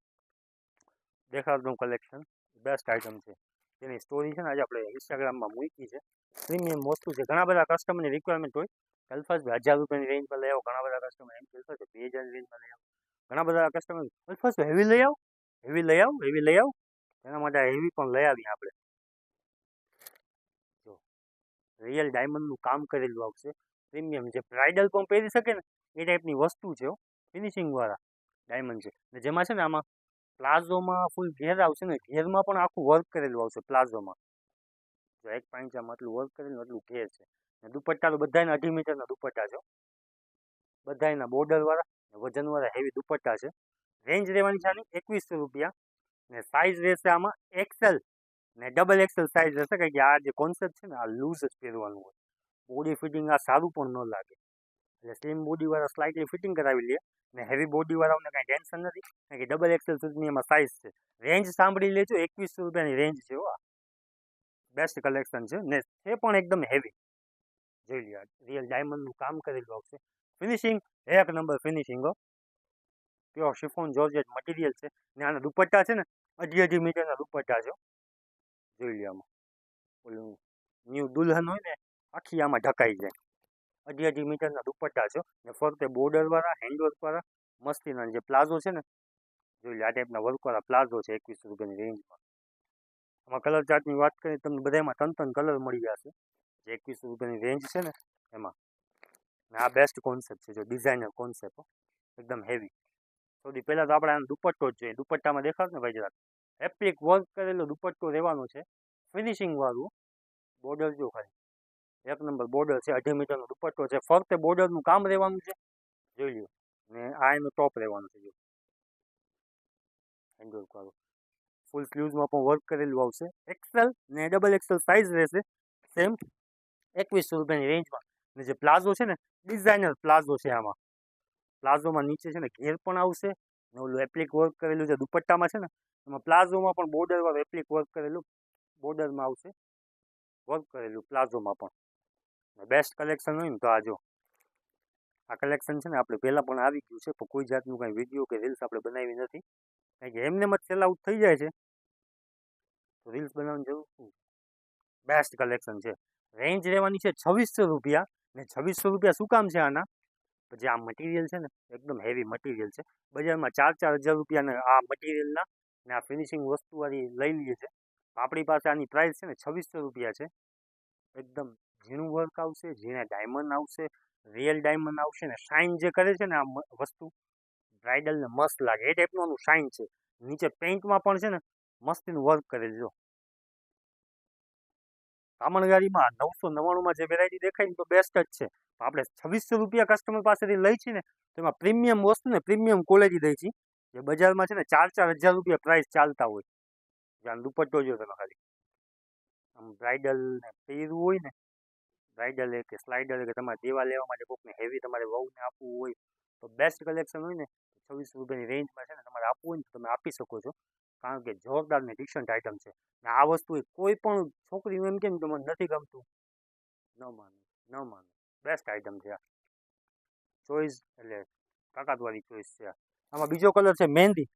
દેખાડતું કલેક્શન બેસ્ટ આઈટમ છે. તેની સ્ટોરી છે ને આજે આપણે ઇન્સ્ટાગ્રામમાં મૂકી છે. પ્રીમિયમ વસ્તુ છે. ઘણા બધા કસ્ટમરની રિક્વાયરમેન્ટ હોય અલ્ફાઝભાઈ 1000 રૂપિયાની રેન્જમાં લઈ આવો. ઘણા બધા કસ્ટમર એમ કહેતા કે 2000 રેન્જમાં લઈ આવો. ઘણા બધા કસ્ટમર અલ્ફાઝભાઈ હેવી લઈ આવો, હેવી લઈ આવો, હેવી લઈ આવો. એના માટે હેવી પણ લઈ આવીએ આપણે. જો રિયલ ડાયમંડનું કામ કરેલું આવશે, પ્રીમિયમ જે બ્રાઇડલ પણ પહેરી શકે ને એ ટાઈપની વસ્તુ છે. ફિનિશિંગવાળા ડાયમંડ છે. ને જેમાં છે ને આમાં પ્લાઝોમાં ફૂલ ઘેર આવશે ને ઘેરમાં પણ આખું વર્ક કરેલું આવશે પ્લાઝોમાં. જો એક પાંચામાં આટલું વર્ક કરેલું એટલું ઘેર છે. ને દુપટ્ટા તો બધાના 2.5 મીટરના દુપટ્ટા છે. બધાના બોર્ડરવાળા વજનવાળા હેવી દુપટ્ટા છે. રેન્જ રહેવાની છે આની 2100 રૂપિયા ને સાઇઝ રહેશે આમાં એક્સેલ ને ડબલ એક્સેલ સાઇઝ રહેશે, કારણ કે આ જે કોન્સેપ્ટ છે ને આ લૂઝ જ પહેરવાનું હોય, બોડી ફિટિંગ આ સારું પણ ન લાગે, એટલે સ્લિમ બોડીવાળા સ્લાઇટલી ફિટિંગ કરાવી લે, ને હેવી બોડીવાળાઓને કાંઈ ટેન્શન નથી, કારણ કે ડબલ એક્સેલ સુધીની એમાં સાઇઝ છે. રેન્જ સાંભળી લેજો, 2100 રૂપિયાની રેન્જ છે. બેસ્ટ કલેક્શન છે ને છે પણ એકદમ હેવી. જોઈ લ્યો, રિયલ ડાયમંડનું કામ કરેલું આવશે. ફિનિશિંગ એક નંબર ફિનિશિંગ હો. પ્યોર શિફોન જોર્જેટ મટીરિયલ છે ને આના દુપટ્ટા છે ને 2.5 મીટરના દુપટ્ટા છે. જોઈ લ્યો, આમાં ઓલું ન્યૂ દુલ્હન હોય ને આખી આમાં ઢકાઈ જાય. 2.5 મીટરના દુપટ્ટા છે ને ફરતે બોર્ડરવાળા હેન્ડવર્કવાળા મસ્તીના જે પ્લાઝો છે ને, જોઈ લે આ ટાઈપના વર્કવાળા પ્લાઝો છે 2100 રૂપિયાની રેન્જમાં. આમાં કલર ચાર્ટની વાત કરીએ તમને બધામાં 3 કલર મળી જશે, જે 2100 રૂપિયાની રેન્જ છે ને એમાં. ને આ બેસ્ટ કોન્સેપ્ટ છે, જો ડિઝાઇનર કોન્સેપ્ટ એકદમ હેવી. સૌથી પહેલાં તો આપણે આનો દુપટ્ટો જ જોઈએ. દુપટ્ટામાં દેખાડો ને ભાઈ જરાક, એપ્લિક વર્ક કરેલો દુપટ્ટો રહેવાનો છે, ફિનિશિંગ વાળું. બોર્ડર જો ખાલી એક નંબર બોર્ડર છે, 2.5 મીટરનો દુપટ્ટો છે, ફરતે બોર્ડરનું કામ રહેવાનું છે. જોઈ લ્યો, ને આ એનું ટોપ રહેવાનું છે, જો હેન્ડવર્ક વાળું. ફૂલ સ્લીવ્સમાં પણ વર્ક કરેલું આવશે. એક્સેલ ને ડબલ એક્સેલ સાઇઝ રહેશે સેમ 2100 રૂપિયાની રેન્જમાં. ને જે પ્લાઝો છે ને ડિઝાઇનર પ્લાઝો છે. આમાં પ્લાઝોમાં નીચે છે ને ઘેર પણ આવશે, ને ઓલું એપ્લિક વર્ક કરેલું છે દુપટ્ટામાં છે ને, એમાં પ્લાઝોમાં પણ બોર્ડર વાળું એપ્લિક વર્ક કરેલું બોર્ડરમાં આવશે, વર્ક કરેલું પ્લાઝોમાં પણ. બેસ્ટ કલેક્શન હોય ને તો આ જો આ કલેક્શન છે ને આપણે પહેલાં પણ આવી ગયું છે, પણ કોઈ જાતનું કાંઈ વિડીયો કે રીલ્સ આપણે બનાવી નથી, કારણ કે એમને જ સેલ આઉટ થઈ જાય છે, તો રીલ્સ બનાવવાની જરૂર શું. બેસ્ટ કલેક્શન છે. રેન્જ રહેવાની છે 2600 રૂપિયા. ને 2600 રૂપિયા શું કામ છે આના? પછી આ મટીરિયલ છે ને એકદમ હેવી મટીરિયલ છે. બજારમાં 4-4 હજાર રૂપિયાના આ મટીરિયલના ને આ ફિનિશિંગ વસ્તુવાળી લઈ લઈએ છે. આપણી પાસે આની પ્રાઇસ છે ને 2600 રૂપિયા છે. એકદમ ઝીણું વર્ક આવશે, ઝીણા ડાયમંડ આવશે, રિયલ ડાયમંડ આવશે, ને શાઇન જે કરે છે ને આ વસ્તુ બ્રાઇડલને મસ્ત લાગે એ ટાઈપનું આનું શાઇન છે. નીચે પેઇન્ટમાં પણ છે ને મસ્તીનું વર્ક કરેલું જો. કામણગારીમાં 999માં જે વેરાયટી દેખાય ને તો બેસ્ટ જ છે. આપણે 2600 રૂપિયા કસ્ટમર પાસેથી લઈ છીએ ને તો એમાં પ્રીમિયમ વસ્તુ ને પ્રીમિયમ ક્વોલિટી દઈ છીએ, જે બજારમાં છે ને 4-4 હજાર રૂપિયા પ્રાઇસ ચાલતા હોય. જ્યાં દુપટ્ટો જો તમે ખાલી આમ બ્રાઇડલને પહેરવું હોય ને, બ્રાઇડલ કે સ્લાઇડર કે તમારે દેવા લેવા માટે કોઈકને હેવી તમારે વહુને આપવું હોય તો બેસ્ટ કલેક્શન હોય ને 2600 રૂપિયાની રેન્જમાં છે ને તમારે આપવું હોય ને તો તમે આપી શકો છો, કારણ કે જોરદાર ને ડિસન્ટ આઇટમ છે. ને આ વસ્તુ કોઈ પણ છોકરી એમ કે ને તો મને નથી ગમતું, ન માનો ન માનો, બેસ્ટ આઇટમ છે આ. ચોઈસ એટલે તાકાતવાળી ચોઈસ છે આ. આમાં બીજો કલર છે મહેંદી,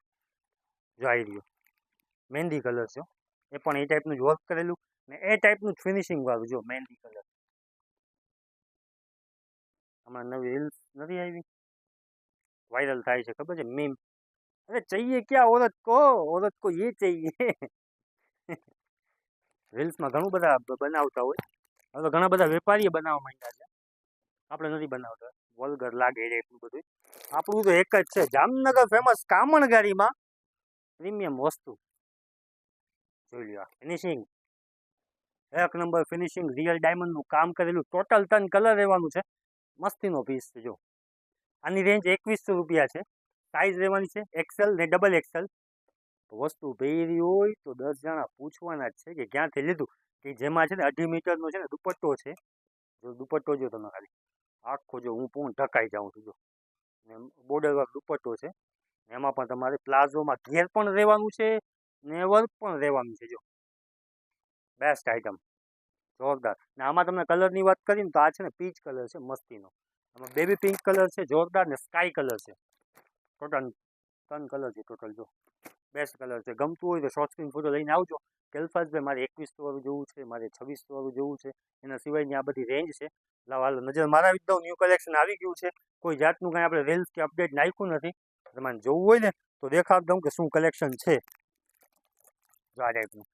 જો આવી રહ્યો મહેંદી કલર છે, એ પણ એ ટાઈપનું જ વર્ક કરેલું ને એ ટાઈપનું જ ફિનિશિંગ વાળું જો મહેંદી કલર. હમણાં નવી રીલ્સ નથી આવી, વાયરલ થાય છે ખબર છે મીમ, અરે चाहिए क्या औरत को ये चाहिए. રીલ્સમાં ઘણું બધા બનાવતા હોય, હવે ઘણા બધા વેપારીએ બનાવવા માંડ્યા છે, આપણે નથી બનાવતા, વલ્ગર લાગે એ ટાઈપનું બધું. આપણું તો એક જ છે, જામનગર ફેમસ કામણગારીમાં પ્રીમિયમ વસ્તુ. જોઈ લ્યો ફિનિશિંગ એક નંબર ફિનિશિંગ, રિયલ ડાયમંડનું કામ કરેલું, ટોટલ 3 કલર રહેવાનું છે. મસ્તીનો પીસ છે જો. આની રેન્જ 2100 રૂપિયા છે. સાઇઝ રહેવાની છે એક્સેલ ને ડબલ એક્સેલ. વસ્તુ પહેરી હોય તો 10 જણા પૂછવાના જ છે કે ક્યાંથી લીધું, કે જેમાં છે ને 2.5 મીટરનો છે ને દુપટ્ટો છે. જો દુપટ્ટો જો તમે ખાલી આખો જો હું પૂર્ણ ઢકાઈ જાઉં છું જો, ને બોર્ડર વર્ક દુપટ્ટો છે. એમાં પણ તમારે પ્લાઝોમાં ઘેર પણ રહેવાનું છે ને વર્ક પણ રહેવાનું છે જો. બેસ્ટ આઇટમ, જોરદાર. ને આમાં તમને કલરની વાત કરીને તો આ છે ને પીચ કલર છે મસ્તીનો, આમાં બેબી પિંક કલર છે જોરદાર, ને સ્કાય કલર છે. ટોટલ 3 કલર છે ટોટલ જો. બેસ્ટ કલર છે. ગમતું હોય તો શોર્ટ સ્ક્રીન ફોટો લઈને આવજો કે અલ્ફાઝભાઈ મારે 2100 વાળું જોવું છે, મારે 2600 વાળું જોવું છે, એના સિવાયની આ બધી રેન્જ છે. લાવ હાલો નજર મારાવી જ દઉં, ન્યૂ કલેક્શન આવી ગયું છે. કોઈ જાતનું કાંઈ આપણે રીલ્સ કે અપડેટ નાખ્યું નથી. તમારે જોવું હોય ને તો દેખાડી દઉં કે શું કલેક્શન છે. જો આ ટાઈપનું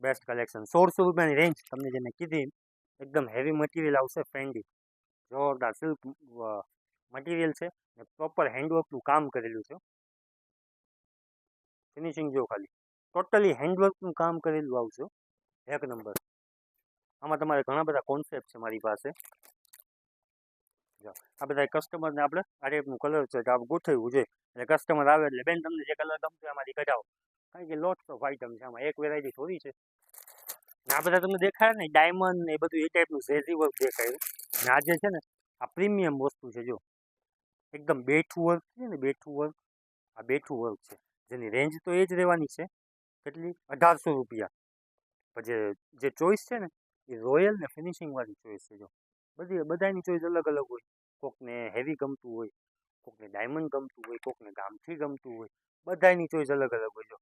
બેસ્ટ કલેક્શન 1600 રૂપિયાની રેન્જ તમને જે મેં કીધી, એકદમ હેવી મટીરિયલ આવશે, ફેન્ડી જોરદાર સિલ્ક મટીરિયલ છે ને પ્રોપર હેન્ડવર્કનું કામ કરેલું છે. ફિનિશિંગ જો ખાલી ટોટલી હેન્ડવર્કનું કામ કરેલું આવશે, એક નંબર. આમાં તમારે ઘણા બધા કોન્સેપ્ટ છે મારી પાસે. જો આ બધા કસ્ટમરને આપણે આ ટાઈપનું કલર છે તો આપણે ગોઠવવું જોઈએ, એટલે કસ્ટમર આવે એટલે બેન તમને જે કલર ગમતો એમાંથી કઢાવો, કારણ કે લોટ્સ ઓફ આઇટમ છે આમાં, એક વેરાયટી થોડી છે. ને આ બધા તમને દેખાય ને ડાયમંડ ને એ બધું એ ટાઈપનું ઝેઝી વર્ક દેખાયું. ને આ જે છે ને આ પ્રીમિયમ વસ્તુ છે, જો એકદમ બેઠું વર્ક છે ને, બેઠું વર્ક, આ બેઠું વર્ક છે જેની રેન્જ તો એ જ રહેવાની છે, કેટલી 1800 રૂપિયા. પણ જે ચોઈસ છે ને એ રોયલ ને ફિનિશિંગ વાળી ચોઈસ છે. જો બધાની ચોઈસ અલગ અલગ હોય, કોકને હેવી ગમતું હોય, કોકને ડાયમંડ ગમતું હોય, કોકને ગામઠી ગમતું હોય, બધાની ચોઈસ અલગ અલગ હોય. જો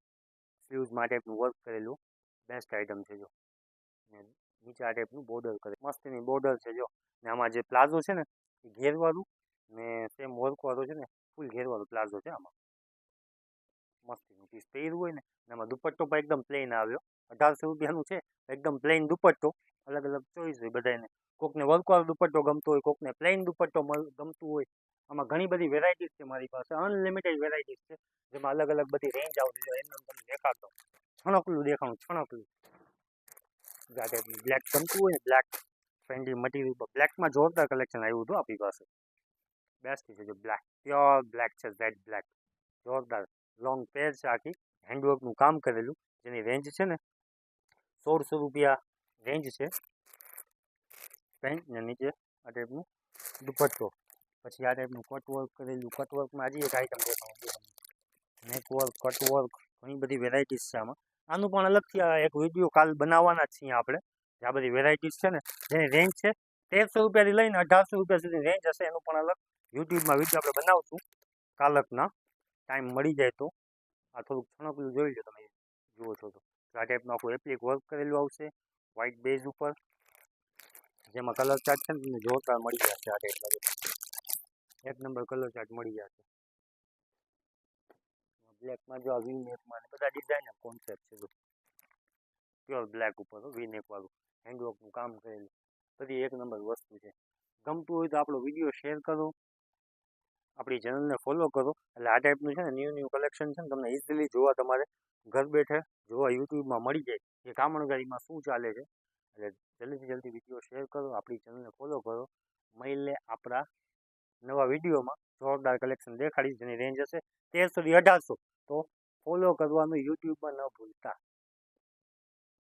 સ્લીવ્સમાં આ ટાઈપનું વર્ક કરેલું બેસ્ટ આઇટમ છે. જો ને નીચે આ ટાઈપનું બોર્ડર કરે, મસ્તીની બોર્ડર છે. જો ને આમાં જે પ્લાઝો છે ને એ ઘેરવાળું ને સેમ વર્કવાળો છે ને, ફૂલ ઘેરવાળું પ્લાઝો છે આમાં. મસ્તીનું પીસ પહેર્યું હોય ને એમાં દુપટ્ટો પણ એકદમ પ્લેન આવ્યો. 1800 રૂપિયાનું છે, એકદમ પ્લેન દુપટ્ટો. અલગ અલગ ચોઈસ હોય બધાને, કોકને વર્કવાળો દુપટ્ટો ગમતો હોય, કોકને પ્લેન દુપટ્ટો ગમતું હોય. આમાં ઘણી બધી વેરાયટીઝ છે મારી પાસે, અનલિમિટેડ વેરાયટીઝ છે, જેમાં અલગ અલગ બધી રેન્જ આવતી હોય. એમને તમને દેખાડતો છણકલું દેખાણું, છણકલું. આ ટાઈપનું બ્લેક ગમતું હોય ને, બ્લેક ફ્રેન્ડલી મટીરિયલ, બ્લેકમાં જોરદાર કલેક્શન આવ્યું હતું આપણી પાસે. બેસ્ટ છે. જો બ્લેક, પ્યોર બ્લેક છે, ઝેડ બ્લેક, જોરદાર લોંગ પેર છે, આખી હેન્ડવર્કનું કામ કરેલું, જેની રેન્જ છે ને 1600 રૂપિયા રેન્જ છે. પેન્ટ ને નીચે આ ટાઈપનું દુપટ્ટો, પછી આ ટાઈપનું કટવર્ક કરેલું. કટવર્કમાં હજી એક આઈટમ દેખાડું, નેકવર્ક, કટવર્ક, ઘણી બધી વેરાયટીઝ છે આમાં. આનું પણ અલગથી એક વિડીયો કાલ બનાવવાના જ છીએ આપણે. આ બધી વેરાયટીઝ છે ને જેની રેન્જ છે 1300 રૂપિયાથી લઈને 1800 રૂપિયા સુધી રેન્જ હશે. એનું પણ અલગ યુટ્યુબમાં વિડીયો આપણે બનાવશું કાલકના, ટાઈમ મળી જાય તો. આ થોડુંક છણકલું જોઈ લો તમે, જુઓ છો તો આ ટાઈપનું આખું એપ્લિક વર્ક કરેલું આવશે વ્હાઇટ બેઝ ઉપર, જેમાં કલર ચાર્ટ છે ને તમને જોરદાર મળી જશે. આ ટાઈપના એક નંબર કલર ચાર્ટ મળી જશે. બ્લેકમાં જો આ વી નેકમાં બધા ડિઝાઇન કોન્સેપ્ટ છે. જો પ્યોર બ્લેક ઉપર વી નેક વાળું હેન્ડવર્કનું કામ કરેલું, બધી એક નંબર વસ્તુ છે. ગમતું હોય તો આપણો વિડીયો શેર કરો, આપણી ચેનલને ફોલો કરો, એટલે આ ટાઈપનું છે ને ન્યૂ કલેક્શન છે ને તમને ઇઝીલી જોવા, તમારે ઘર બેઠે જોવા યુટ્યુબમાં મળી જાય કે કામણગારીમાં શું ચાલે છે. એટલે જલ્દીથી જલ્દી વિડીયો શેર કરો, આપણી ચેનલને ફોલો કરો. મળીને આપણા નવા વિડીયોમાં જોરદાર કલેક્શન દેખાડીશ, જેની રેન્જ હશે 1300 થી 1800. તો ફોલો કરવાનું યુટ્યુબમાં ન ભૂલતા.